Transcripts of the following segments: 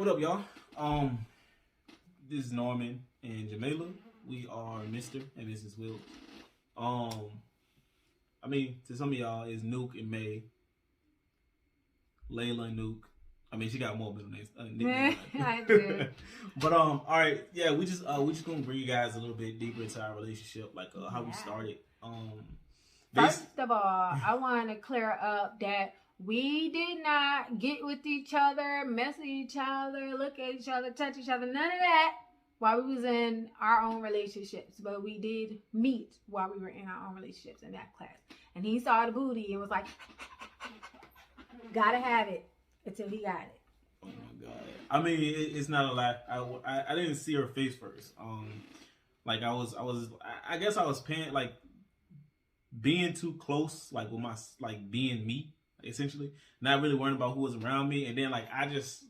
up, y'all? This is Norman and Jamila. We are Mr. and Mrs. Will. I mean, to some of y'all, it's Nuke and May. Layla and Nuke. I mean, she got more middle names. I do. But all right, yeah, we just gonna bring you guys a little bit deeper into our relationship, like how we started. First of all, I want to clear up that we did not get with each other, mess with each other, look at each other, touch each other, none of that while we was in our own relationships. But we did meet while we were in our own relationships in that class. And he saw the booty and was like, gotta have it until he got it. Oh my God. I mean, it's not a lie. I didn't see her face first. Like I guess I was paying, like, being too close, like with my, like being me, essentially, not really worrying about who was around me. And then like I just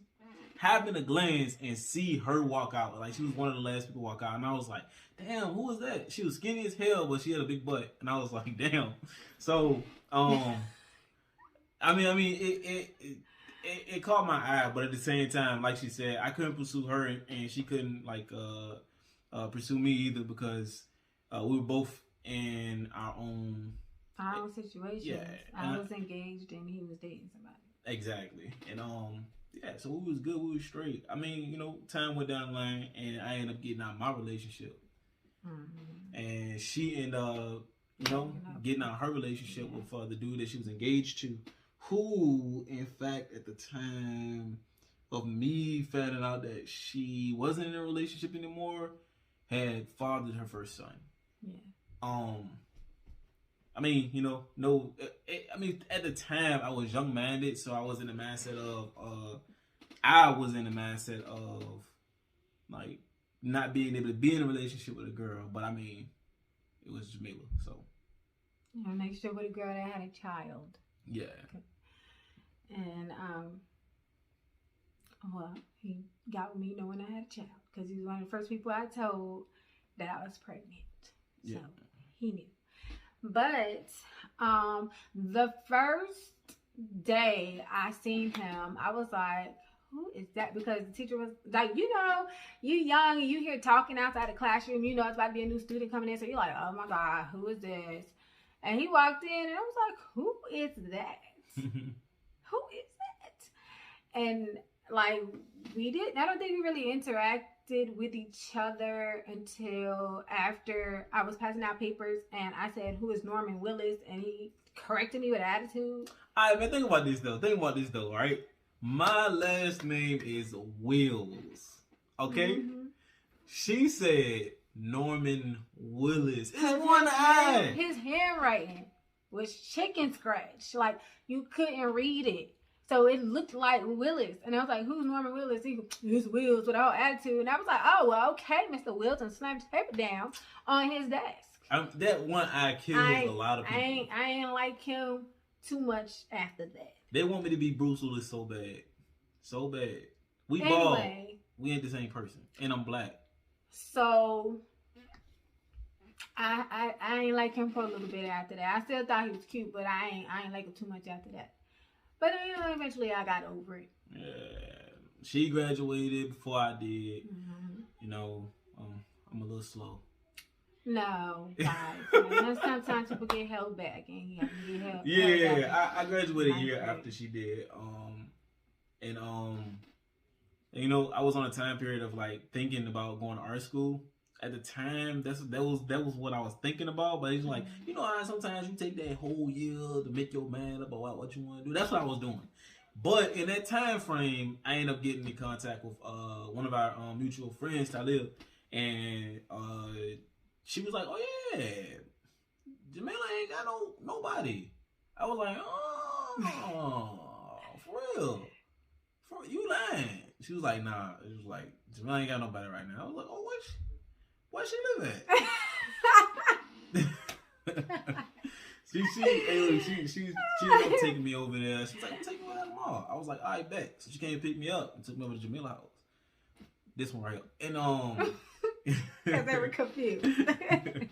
happened to glance and see her walk out. Like she was one of the last people to walk out, and I was like, damn, who was that? She was skinny as hell, but she had a big butt, and I was like, damn. So I mean it caught my eye, but at the same time, like she said, I couldn't pursue her, and she couldn't like pursue me either, because we were both in our own situations. Yeah, I was engaged and he was dating somebody. Exactly. And yeah, so we was good, we was straight. I mean, you know, time went down the line and I ended up getting out of my relationship. Mm-hmm. And she ended up, you know, getting out of her relationship with the dude that she was engaged to, who, in fact, at the time of me finding out that she wasn't in a relationship anymore, had fathered her first son. Yeah. I mean, you know, I mean, at the time I was young-minded, so I was in the mindset of, like, not being able to be in a relationship with a girl, but I mean, it was Jamila, so. Yeah, make sure with a girl that had a child. Yeah. And, well, he got with me knowing I had a child, because he was one of the first people I told that I was pregnant. So, yeah. He knew. But the first day I seen him, I was like, who is that? Because the teacher was like, you know, you young and you hear talking outside the classroom, you know it's about to be a new student coming in, so you're like, oh my God, who is this? And he walked in and I was like, who is that? Who is that? And like, I don't think we really interacted with each other until after I was passing out papers and I said, who is Norman Willis? And he corrected me with attitude. All right, man, think about this though, right? My last name is Wills, okay? Mm-hmm. She said Norman Willis. It's one eye. His handwriting was chicken scratch. Like, you couldn't read it. So it looked like Willis. And I was like, who's Norman Willis? It's Wills with all attitude. And I was like, oh, well, okay, Mr. Wills, and slammed his paper down on his desk. That one eye kills a lot of people. I ain't like him too much after that. They want me to be Bruce Willis so bad. So bad. We bald. We ain't the same person. And I'm black. So I ain't like him for a little bit after that. I still thought he was cute, but I ain't like him too much after that. But you know, eventually I got over it. Yeah, she graduated before I did. Mm-hmm. You know, I'm a little slow. No, guys. Sometimes people get held back, and he has to get held. Yeah, I graduated a year after she did. And you know, I was on a time period of like thinking about going to art school. At the time, that was what I was thinking about. But it's like, you know how sometimes you take that whole year to make your mind up about what you want to do. That's what I was doing. But in that time frame, I ended up getting in contact with one of our mutual friends, Talib, and she was like, "Oh yeah, Jamila ain't got nobody." I was like, "Oh, for real? For you lying?" She was like, "Nah." It was like, Jamila ain't got nobody right now. I was like, "Oh, where she live at?" She ended up taking me over there. She was like, "Take me over to the mall." I was like, "I bet." So she came and picked me up and took me over to Jamila house. This one right here. And because they were confused. We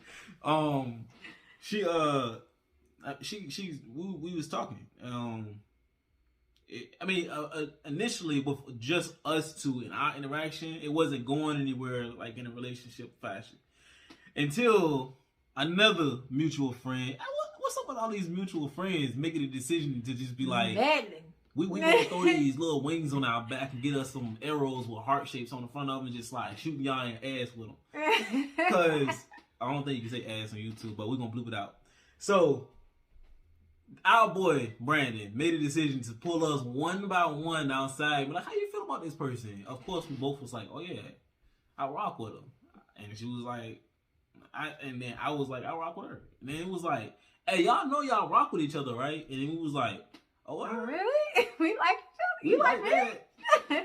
was talking. I mean, initially with just us two and our interaction, it wasn't going anywhere like in a relationship fashion until another mutual friend. What's up with all these mutual friends making a decision to just be like, we gonna throw these little wings on our back and get us some arrows with heart shapes on the front of them and just like shooting y'all in the ass with them. Because I don't think you can say ass on YouTube, but we're gonna bloop it out. So our boy Brandon made a decision to pull us one by one outside. We're like, how you feel about this person? Of course, we both was like, oh yeah, I rock with him. And she was like, and then I was like, I rock with her. And then it was like, hey, y'all know y'all rock with each other, right? And then we was like, oh, really? We like each other? You like me?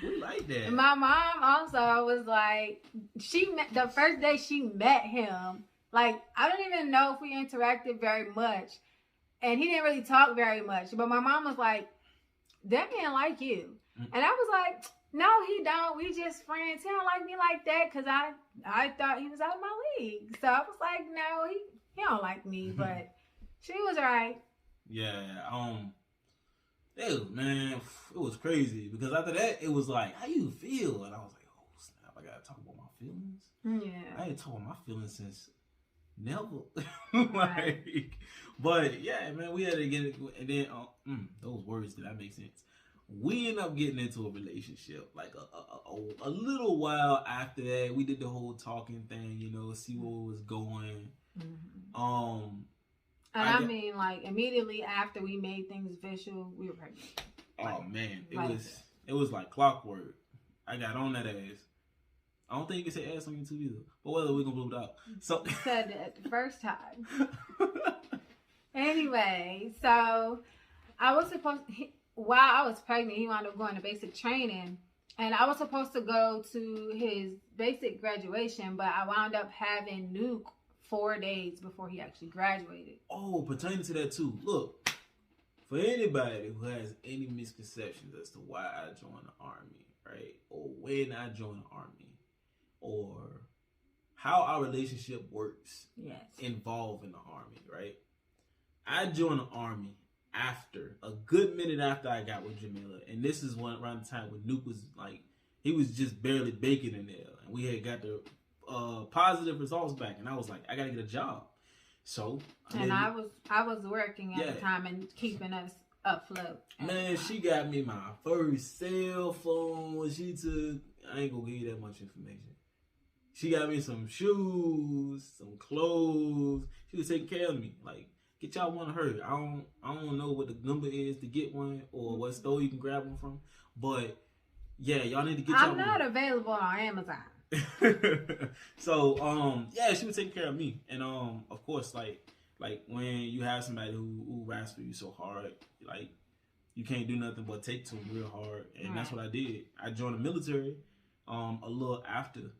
We like that. My mom also was like, the first day she met him, like, I don't even know if we interacted very much. And he didn't really talk very much. But my mom was like, that man like you. Mm-hmm. And I was like, no, he don't. We just friends. He don't like me like that because I thought he was out of my league. So I was like, no, he don't like me. But she was right. Yeah. Ew, man, it was crazy. Because after that, it was like, how you feel? And I was like, oh, snap, I got to talk about my feelings? Yeah. I ain't talked about my feelings since never. Like, but yeah, man, we had to get it, and then those words, did that make sense? We ended up getting into a relationship like a little while after that. We did the whole talking thing, you know, see where it was going. Mm-hmm. And I mean, like immediately after we made things official, we were pregnant. Oh man, it was like clockwork. I got on that ass. I don't think you can say ass on YouTube either. But whether we're gonna blow it out. So said it the first time. Anyway, so I was supposed while I was pregnant, he wound up going to basic training, and I was supposed to go to his basic graduation, but I wound up having nuke 4 days before he actually graduated. Oh, pertaining to that too. Look, for anybody who has any misconceptions as to why I joined the Army, right, or when I joined the Army, or how our relationship works, involved in the Army, right? I joined the Army after a good minute after I got with Jamila, and this is around the time when Nuke was like, he was just barely baking in there, and we had got the positive results back, and I was like, I gotta get a job. So I was working at the time and keeping us afloat. Man, she got me my first cell phone. She took, I ain't gonna give you that much information. She got me some shoes, some clothes. She was taking care of me. Like, get y'all one of her. I don't know what the number is to get one or what store you can grab one from. But yeah, y'all need to get y'all one. I'm not available on Amazon. So she was taking care of me. And of course, like when you have somebody who raps for you so hard, like you can't do nothing but take to them real hard. And that's what I did. I joined the military a little after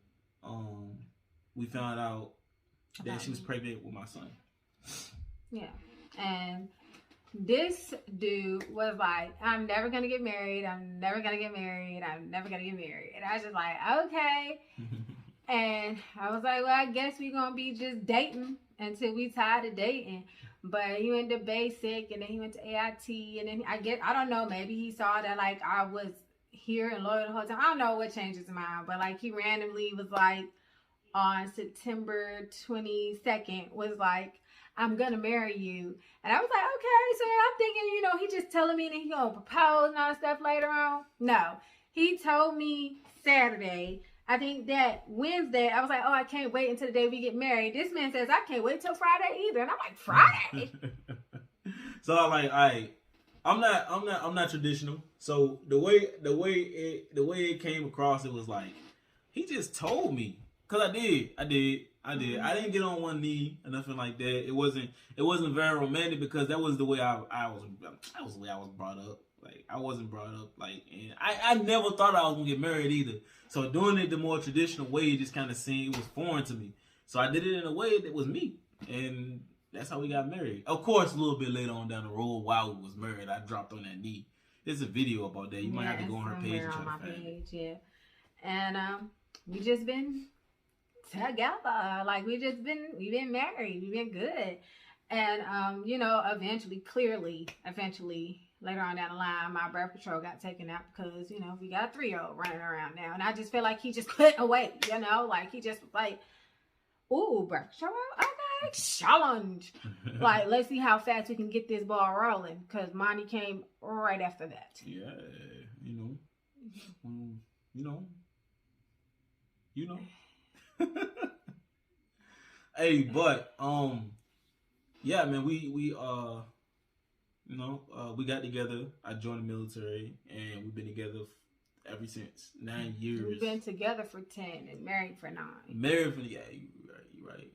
we found out that she was pregnant with my son. Yeah. And this dude was like, I'm never going to get married. I'm never going to get married. I'm never going to get married. And I was just like, okay. And I was like, well, I guess we're going to be just dating until we tired of dating. But he went to basic, and then he went to AIT, and then I don't know, maybe he saw that like I was here and loyal the whole time. I don't know what changed his mind, but like he randomly was like on September 22nd was like, I'm gonna marry you. And I was like, okay. So I'm thinking, he just telling me that he gonna propose and all that stuff later on. No, he told me Saturday. I think that Wednesday, I was like, oh, I can't wait until the day we get married. This man says, I can't wait till Friday either. And I'm like, Friday? So I'm like, I'm not traditional. So the way it came across, it was like, he just told me. Cause I did. I didn't get on one knee or nothing like that. It wasn't very romantic because that was the way I was brought up. Like I wasn't brought up like, and I never thought I was gonna get married either. So doing it the more traditional way just kind of seemed it was foreign to me. So I did it in a way that was me, and that's how we got married. Of course, a little bit later on down the road while we was married, I dropped on that knee. There's a video about that. You might have to go on her page and try to find it. Yeah. And we just been together, like we've been married, we've been good, and eventually later on down the line, my birth control got taken out because, you know, we got a 3-year-old running around now. And I just feel like he just couldn't wait, you know? Like, he just was like, ooh, birth control? Okay, challenge. Like, let's see how fast we can get this ball rolling. Because Monty came right after that. Yeah, you know. Hey, but, yeah, man, we got together. I joined the military, and we've been together ever since. 9 years. We've been together for 10 and married for 9. Married for, yeah, you're right.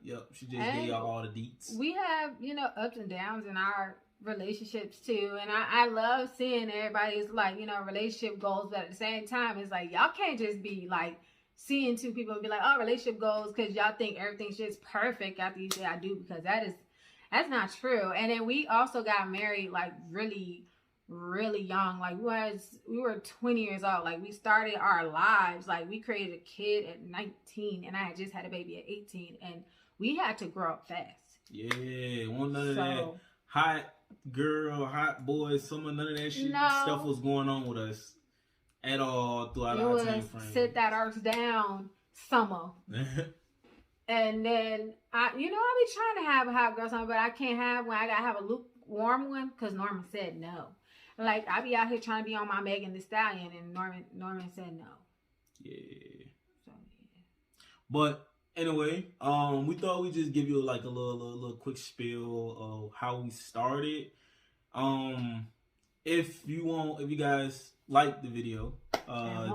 Yep, she just gave y'all all the deets. We have, you know, ups and downs in our relationships too, and I love seeing everybody's, like, you know, relationship goals, but at the same time, it's like, y'all can't just be like seeing two people and be like, oh, relationship goals, because y'all think everything's just perfect after you say I do, because that's not true. And then we also got married like really, really young. Like we were 20 years old. Like we started our lives. Like we created a kid at 19, and I had just had a baby at 18, and we had to grow up fast. Yeah, want none of that hot girl, hot boy, none of that shit stuff was going on with us at all throughout our time frame. Sit that arse down summer. And then I be trying to have a hot girl summer, but I can't have when I gotta have a lukewarm one because Norman said no. Like I be out here trying to be on my Megan Thee Stallion, and Norman said no. Yeah. So yeah. But anyway, we thought we'd just give you like a little quick spiel of how we started. If you guys like the video,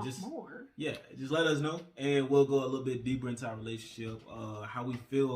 just let us know, and we'll go a little bit deeper into our relationship, how we feel